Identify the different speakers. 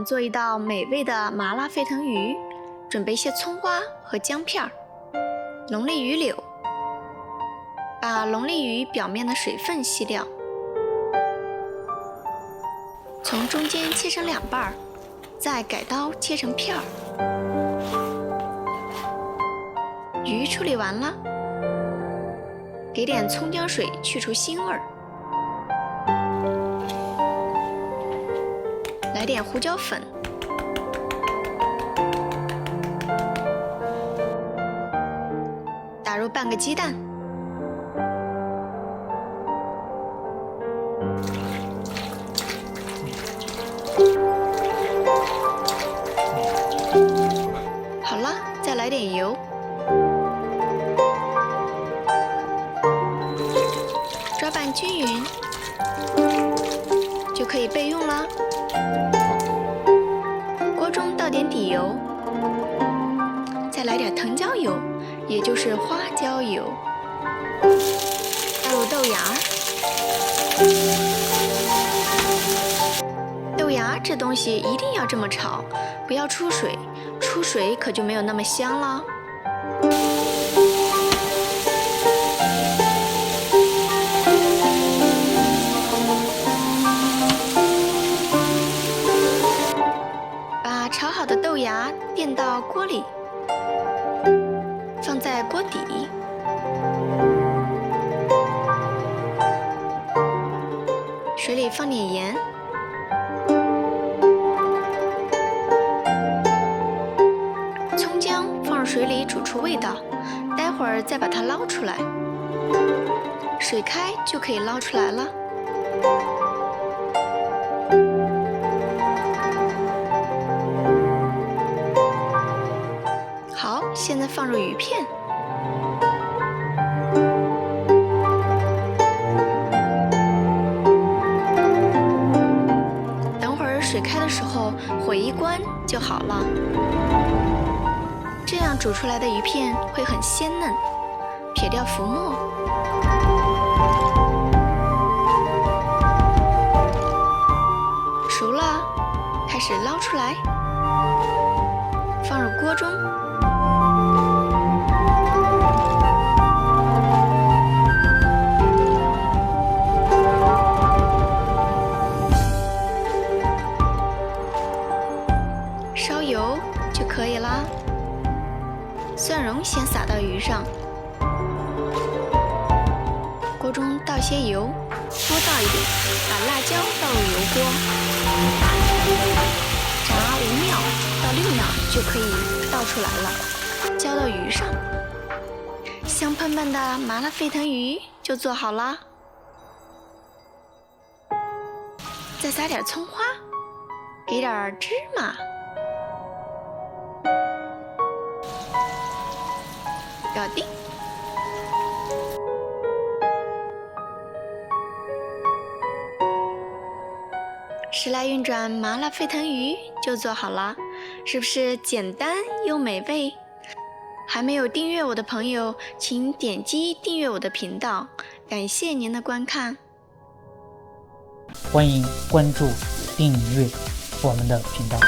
Speaker 1: 做一道美味的麻辣沸腾鱼，准备些葱花和姜片、龙利鱼柳，把龙利鱼表面的水分吸掉，从中间切成2半，再改刀切成片儿。鱼处理完了，给点葱姜水去除腥味儿，来点胡椒粉，打入半个鸡蛋，好了，再来点油，抓拌均匀，就可以备用了。锅中倒点底油，再来点藤椒油，也就是花椒油，倒入豆芽。豆芽这东西一定要这么炒，不要出水，出水可就没有那么香了。把炒好的豆芽垫到锅里，放在锅底，水里放点盐，葱姜放入水里煮出味道，待会儿再把它捞出来，水开就可以捞出来了。好，现在放入鱼片，等会儿水开的时候火一关就好了。这样煮出来的鱼片会很鲜嫩，撇掉浮沫。熟了，开始捞出来，放入锅中。烧油就可以啦，蒜蓉先撒到鱼上，锅中倒些油，多倒一点，把辣椒倒入油锅，炸5秒到6秒就可以倒出来了，浇到鱼上，香喷喷的麻辣沸腾鱼就做好啦。再撒点葱花，给点芝麻，搞定。时来运转，麻辣沸腾鱼就做好了，是不是简单又美味？还没有订阅我的朋友，请点击订阅我的频道，感谢您的观看。
Speaker 2: 欢迎关注、订阅我们的频道。